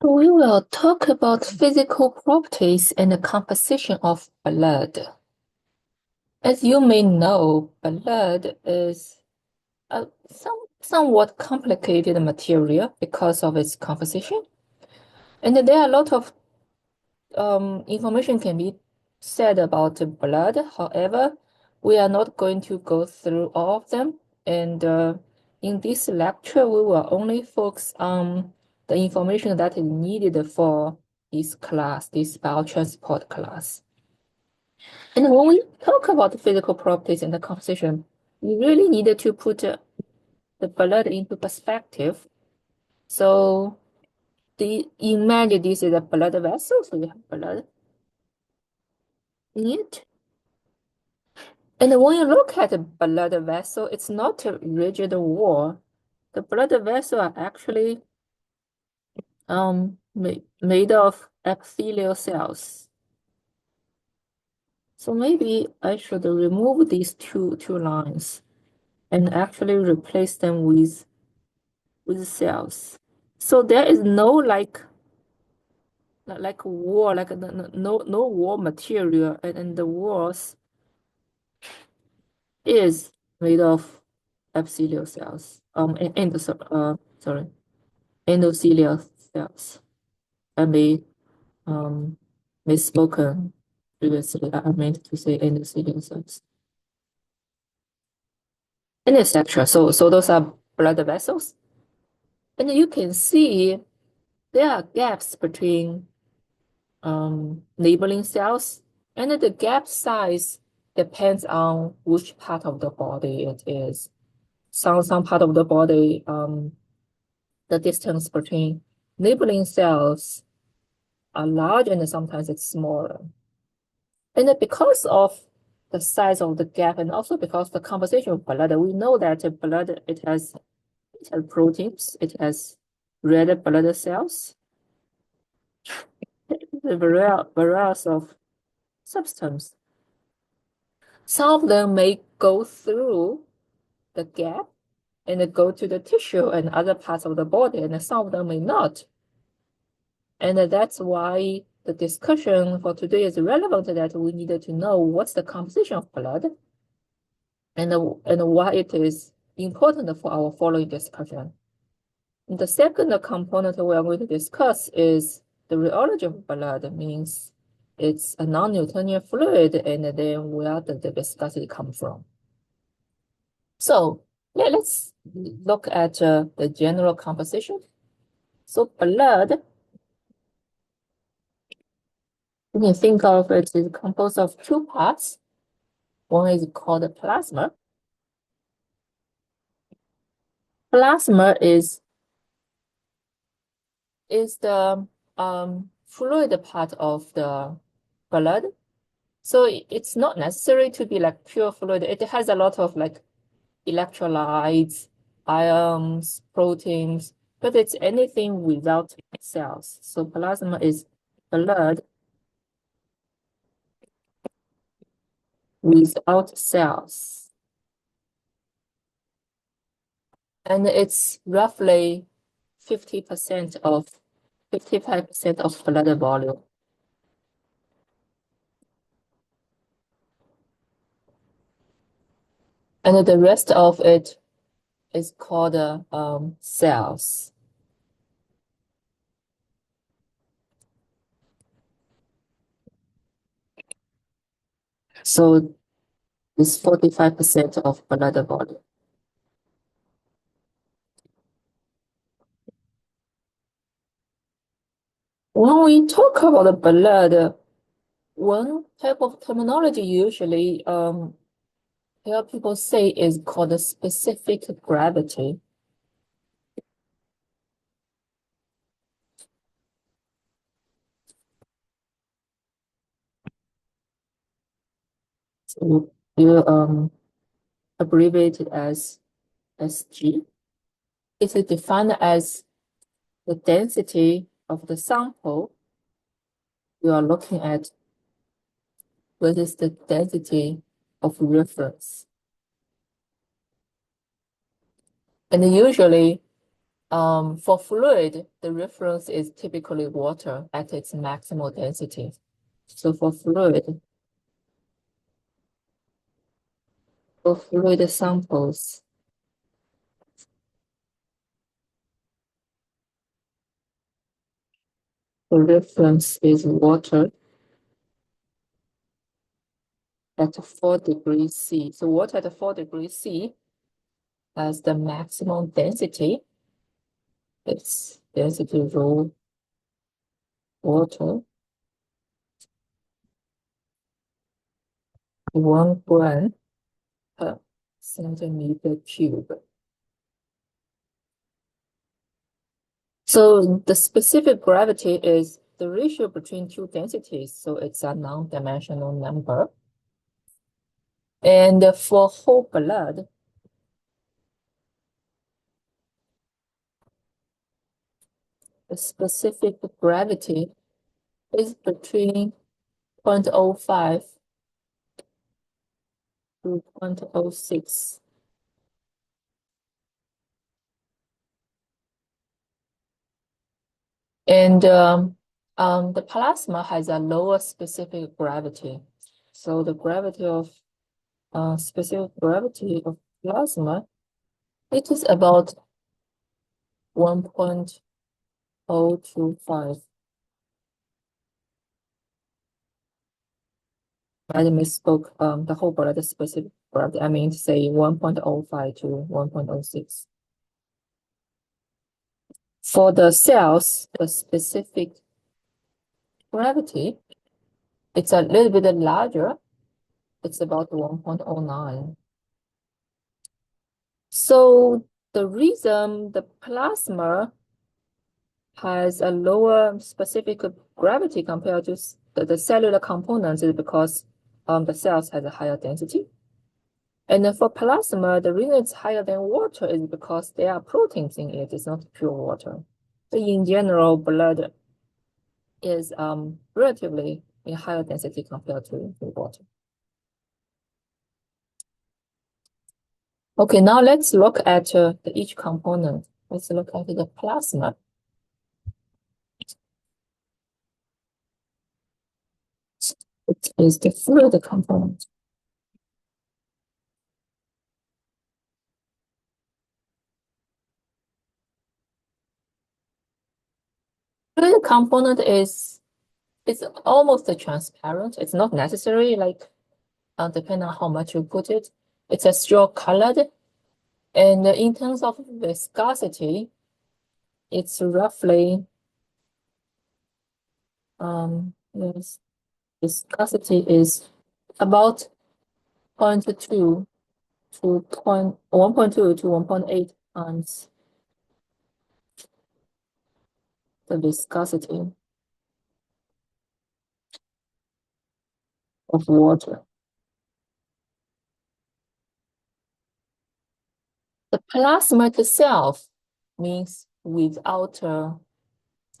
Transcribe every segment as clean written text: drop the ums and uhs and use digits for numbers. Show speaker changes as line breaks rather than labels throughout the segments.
We will talk about physical properties and the composition of blood. As you may know, blood is a somewhat complicated material because of its composition. And there are a lot of information can be said about the blood. However, we are not going to go through all of them. And in this lecture, we will only focus on the information that is needed for this class, this biotransport class. And when we talk about the physical properties and the composition, we really needed to put the blood into perspective. So imagine this is a blood vessel, so you have blood in it. And when you look at the blood vessel, it's not a rigid wall. The blood vessel are actually made of epithelial cells. So maybe I should remove these two lines and actually replace them with cells. So there is no like wall, like no wall material, and the walls is made of epithelial cells. Sorry, endothelial cells. I misspoken previously. I meant to say endothelial cells. And etc. So those are blood vessels. And you can see there are gaps between neighboring cells, and the gap size depends on which part of the body it is. Some part of the body, the distance between neighboring cells are large and sometimes it's smaller. And because of the size of the gap and also because the composition of blood, we know that blood, it has proteins, it has red blood cells, the variety of substance. Some of them may go through the gap and go to the tissue and other parts of the body, and some of them may not. And that's why the discussion for today is relevant, that we needed to know what's the composition of blood and why it is important for our following discussion. And the second component we are going to discuss is the rheology of blood, means it's a non-Newtonian fluid, and then where did the viscosity come from? So let's look at the general composition. So blood, you can think of it is composed of two parts. One is called the plasma. Plasma is the fluid part of the blood. So it's not necessary to be like pure fluid. It has a lot of like electrolytes, ions, proteins, but it's anything without cells. So plasma is blood without cells. And it's roughly 55% of blood volume. And the rest of it is called cells. So it's 45% of blood volume. When we talk about the blood, one type of terminology usually hear people say is called the specific gravity. So you abbreviate it as SG. It is defined as the density of the sample you are looking at versus the density of reference. And usually For fluid, the reference is typically water at its maximal density. So for fluid samples, the reference is water at 4 degrees C. So water at 4 degrees C has the maximum density. Its density rho water, 1 gram per centimeter cube. So the specific gravity is the ratio between two densities. So it's a non-dimensional number. And for whole blood, the specific gravity is between 0.05 to 0.06. And the plasma has a lower specific gravity. So the gravity of specific gravity of plasma, it is about 1.025. I misspoke. The whole blood specific gravity. I mean to say 1.05 to 1.06. For the cells, the specific gravity, it's a little bit larger. It's about 1.09. So the reason the plasma has a lower specific gravity compared to the cellular components is because the cells has a higher density. And then for plasma, the reason it's higher than water is because there are proteins in it. It's not pure water. So in general, blood is relatively in higher density compared to water. Okay, now let's look at each component. Let's look at the plasma. It is the fluid component. Fluid component is it's almost transparent. It's not necessary, like depending on how much you put it. It's a straw colored, and in terms of viscosity, it's roughly yes, viscosity is about 0.2 to 1.2 to 1.8 times the viscosity of water. The plasma itself means without the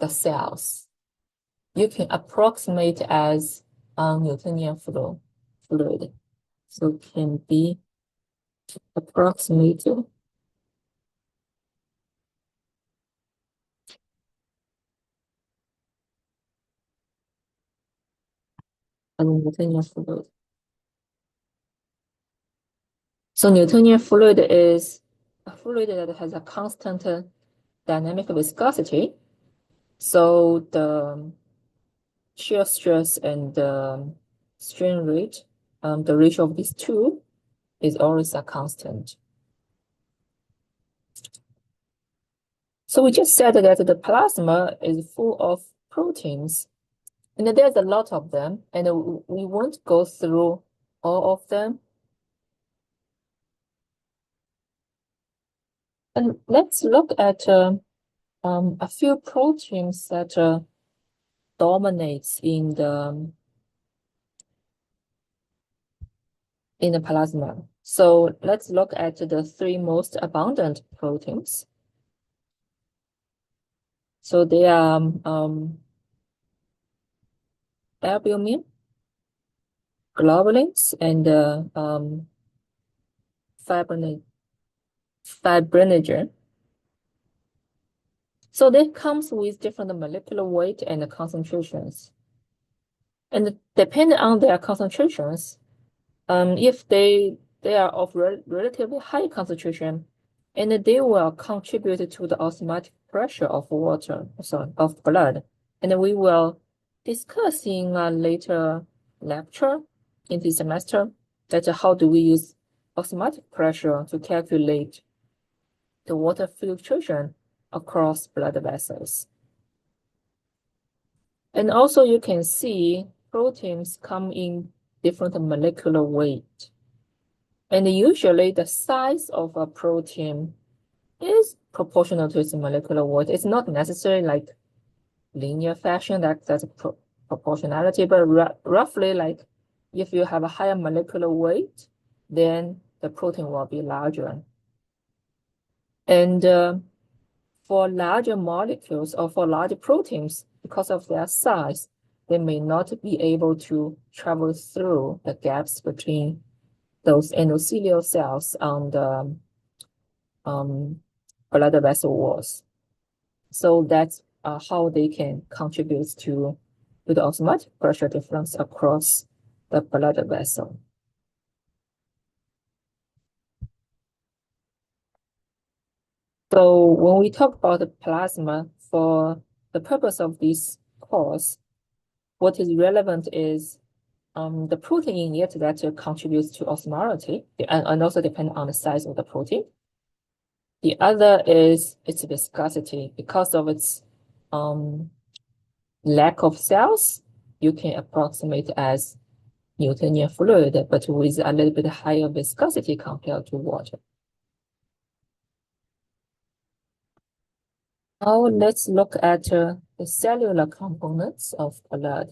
cells. You can approximate as Newtonian fluid. So can be approximated as Newtonian fluid. So Newtonian fluid is a fluid that has a constant dynamic viscosity. So the shear stress and the strain rate, the ratio of these two is always a constant. So we just said that the plasma is full of proteins, and there's a lot of them, and we won't go through all of them. And let's look at a few proteins that dominates in the plasma. So let's look at the three most abundant proteins. So they are albumin, globulins, and fibrinogen. So that comes with different molecular weight and concentrations. And depending on their concentrations, if they are of relatively high concentration, and they will contribute to the osmotic pressure of water, sorry, of blood. And we will discuss in a later lecture in this semester that how do we use osmotic pressure to calculate the water filtration across blood vessels. And also you can see proteins come in different molecular weight. And usually the size of a protein is proportional to its molecular weight. It's not necessarily like linear fashion, that's proportionality, but roughly like if you have a higher molecular weight, then the protein will be larger. And for larger molecules or for larger proteins, because of their size, they may not be able to travel through the gaps between those endothelial cells on the blood vessel walls. So that's how they can contribute to the osmotic pressure difference across the blood vessel. So when we talk about the plasma, for the purpose of this course, what is relevant is the protein in it that contributes to osmolality, and also depend on the size of the protein. The other is its viscosity. Because of its lack of cells, you can approximate as Newtonian fluid, but with a little bit higher viscosity compared to water. Now let's look at the cellular components of blood.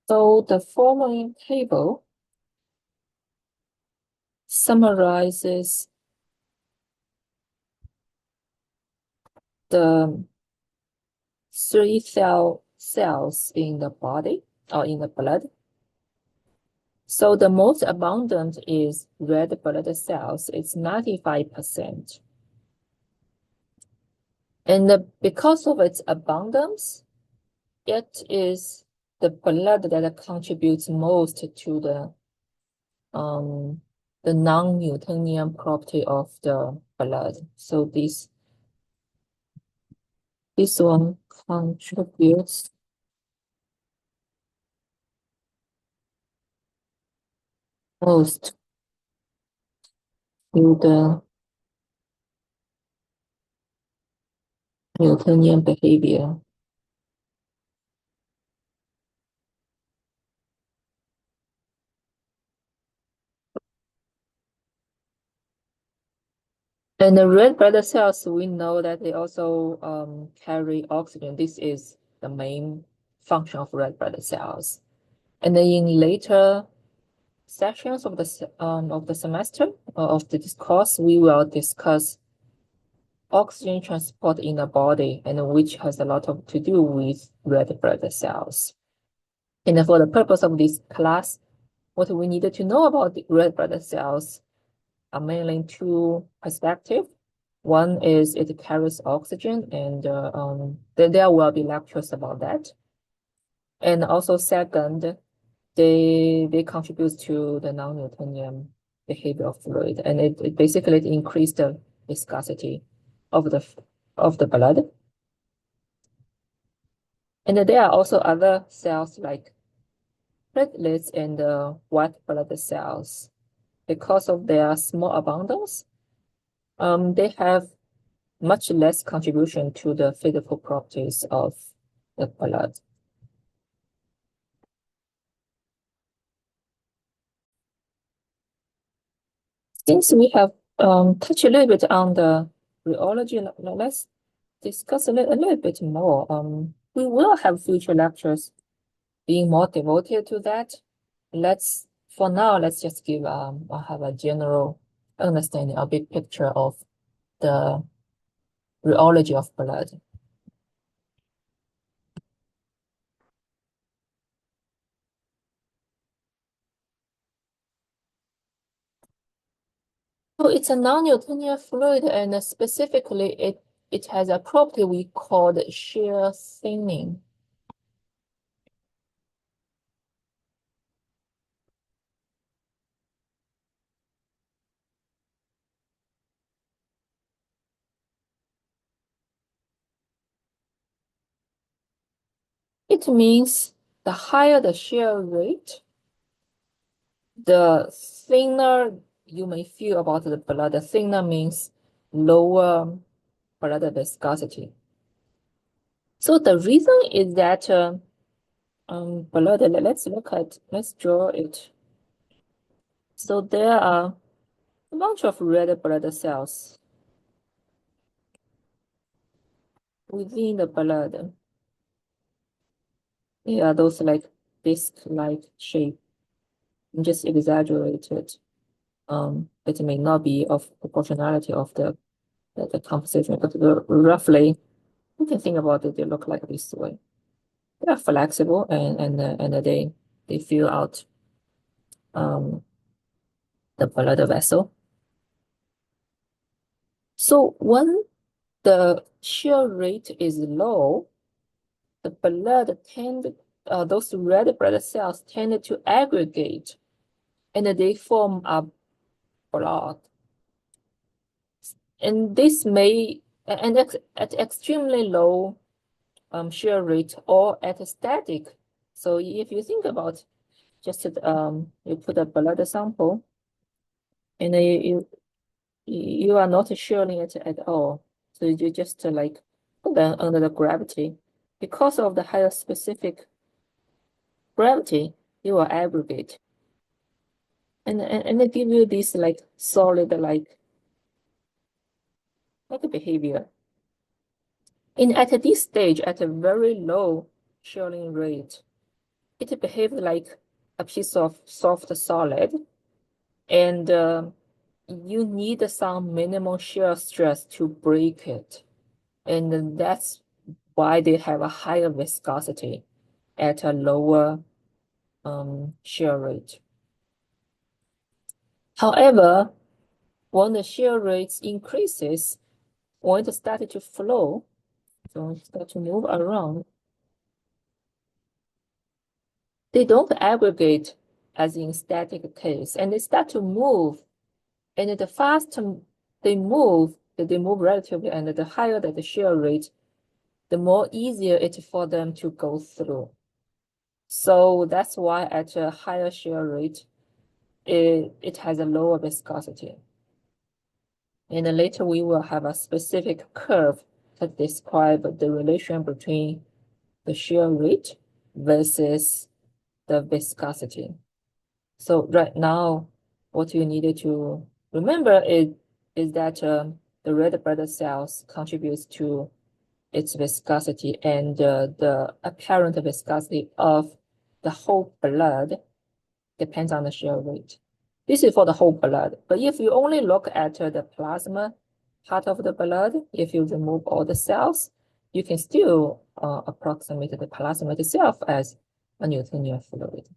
So the following table summarizes the three cells in the body or in the blood. So the most abundant is red blood cells. It's 95%. And because of its abundance, it is the blood that contributes most to the non-Newtonian property of the blood. So this one contributes most to the Newtonian behavior. And the red blood cells, we know that they also carry oxygen. This is the main function of red blood cells. And then in later sessions of the semester of this course, we will discuss oxygen transport in the body, and which has a lot to do with red blood cells. And for the purpose of this class, what we needed to know about the red blood cells are mainly two perspectives. One is it carries oxygen, and there will be lectures about that. And also second, they contribute to the non-Newtonian behavior of fluid, and it basically increased the viscosity of the blood. And there are also other cells like platelets and white blood cells. Because of their small abundance, they have much less contribution to the physical properties of the blood. Since we have touched a little bit on the rheology, let's discuss a little bit more. We will have future lectures being more devoted to that. For now, let's just have a general understanding, a big picture of the rheology of blood. So it's a non-Newtonian fluid, and specifically it has a property we call the shear thinning. It means the higher the shear rate, the thinner you may feel about the blood. The thinner means lower blood viscosity. So the reason is that blood, let's draw it. So there are a bunch of red blood cells within the blood. Yeah, those like disc-like shape, just exaggerated. It may not be of proportionality of the composition, but roughly you can think about it. They look like this way. They are flexible and they fill out the blood vessel. So when the shear rate is low, the blood those red blood cells tend to aggregate, and they form a blood. And this may, and at extremely low shear rate or at a static. So if you think about just you put a blood sample and you are not shearing it at all. So you just like put them under the gravity. Because of the higher specific gravity, you will aggregate. And they give you this like solid like behavior. And at this stage, at a very low shearing rate, it behaves like a piece of soft solid, and you need some minimal shear stress to break it. And that's why they have a higher viscosity at a lower shear rate. However, when the shear rate increases, when it started to flow, so it start to move around, they don't aggregate as in static case, and they start to move. And the faster they move relatively, and the higher the shear rate, the more easier it is for them to go through. So that's why at a higher shear rate, it has a lower viscosity. And then later we will have a specific curve to describe the relation between the shear rate versus the viscosity. So right now, what you needed to remember is that the red blood cells contributes to its viscosity, and the apparent viscosity of the whole blood depends on the shear rate. This is for the whole blood. But if you only look at the plasma part of the blood, if you remove all the cells, you can still approximate the plasma itself as a Newtonian fluid.